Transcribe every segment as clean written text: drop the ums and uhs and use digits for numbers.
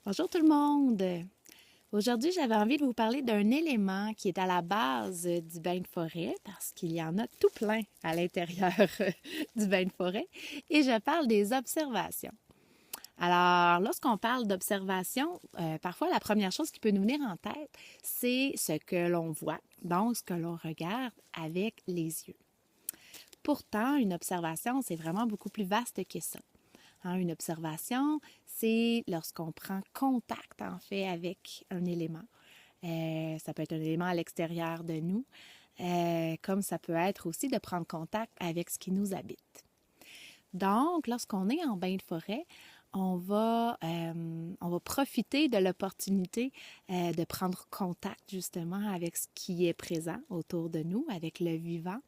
Bonjour tout le monde! Aujourd'hui, j'avais envie de vous parler d'un élément qui est à la base du bain de forêt parce qu'il y en a tout plein à l'intérieur du bain de forêt et je parle des observations. Alors, lorsqu'on parle d'observation, parfois la première chose qui peut nous venir en tête, c'est ce que l'on voit, donc ce que l'on regarde avec les yeux. Pourtant, une observation, c'est vraiment beaucoup plus vaste que ça. Une observation, c'est lorsqu'on prend contact, en fait, avec un élément. Ça peut être un élément à l'extérieur de nous, comme ça peut être aussi de prendre contact avec ce qui nous habite. Donc, lorsqu'on est en bain de forêt, on va profiter de l'opportunité de prendre contact justement avec ce qui est présent autour de nous, avec le vivant.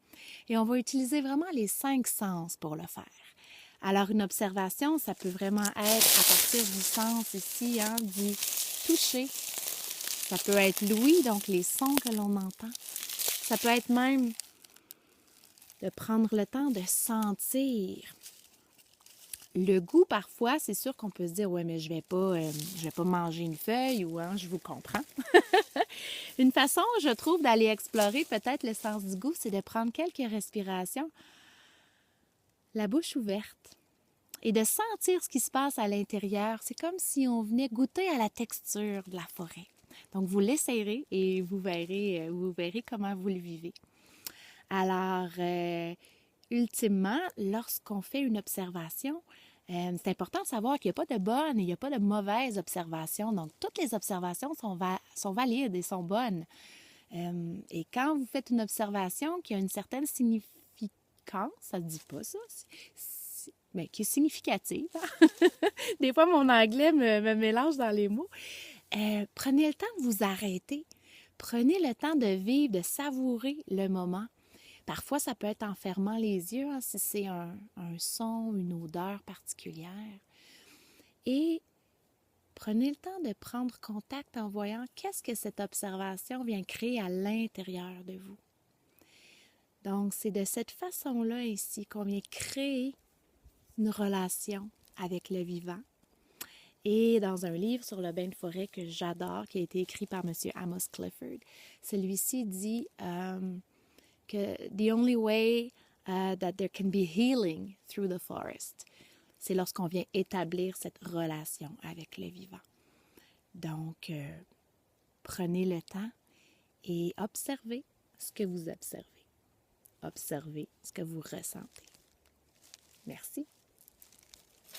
Et on va utiliser vraiment les 5 sens pour le faire. Alors, une observation, ça peut vraiment être à partir du sens ici, du toucher. Ça peut être l'ouïe, donc les sons que l'on entend. Ça peut être même de prendre le temps de sentir. Le goût, parfois, c'est sûr qu'on peut se dire « Ouais, mais je vais pas manger une feuille » ou « Je vous comprends. » Une façon, je trouve, d'aller explorer peut-être le sens du goût, c'est de prendre quelques respirations, la bouche ouverte, et de sentir ce qui se passe à l'intérieur. C'est comme si on venait goûter à la texture de la forêt. Donc, vous l'essayerez et vous verrez comment vous le vivez. Alors, ultimement, lorsqu'on fait une observation, c'est important de savoir qu'il n'y a pas de bonne et il n'y a pas de mauvaise observation. Donc, toutes les observations sont valides et sont bonnes. Et quand vous faites une observation qui a une certaine significance, ça ne se dit pas ça, mais qui est significative. Des fois, mon anglais me mélange dans les mots. Prenez le temps de vous arrêter. Prenez le temps de vivre, de savourer le moment. Parfois, ça peut être en fermant les yeux, si c'est un son, une odeur particulière. Et prenez le temps de prendre contact en voyant qu'est-ce que cette observation vient créer à l'intérieur de vous. Donc, c'est de cette façon-là ici qu'on vient créer une relation avec le vivant. Et dans un livre sur le bain de forêt que j'adore, qui a été écrit par M. Amos Clifford, celui-ci dit que the only way that there can be healing through the forest, c'est lorsqu'on vient établir cette relation avec le vivant. Donc, prenez le temps et observez ce que vous observez. Observez ce que vous ressentez. Merci.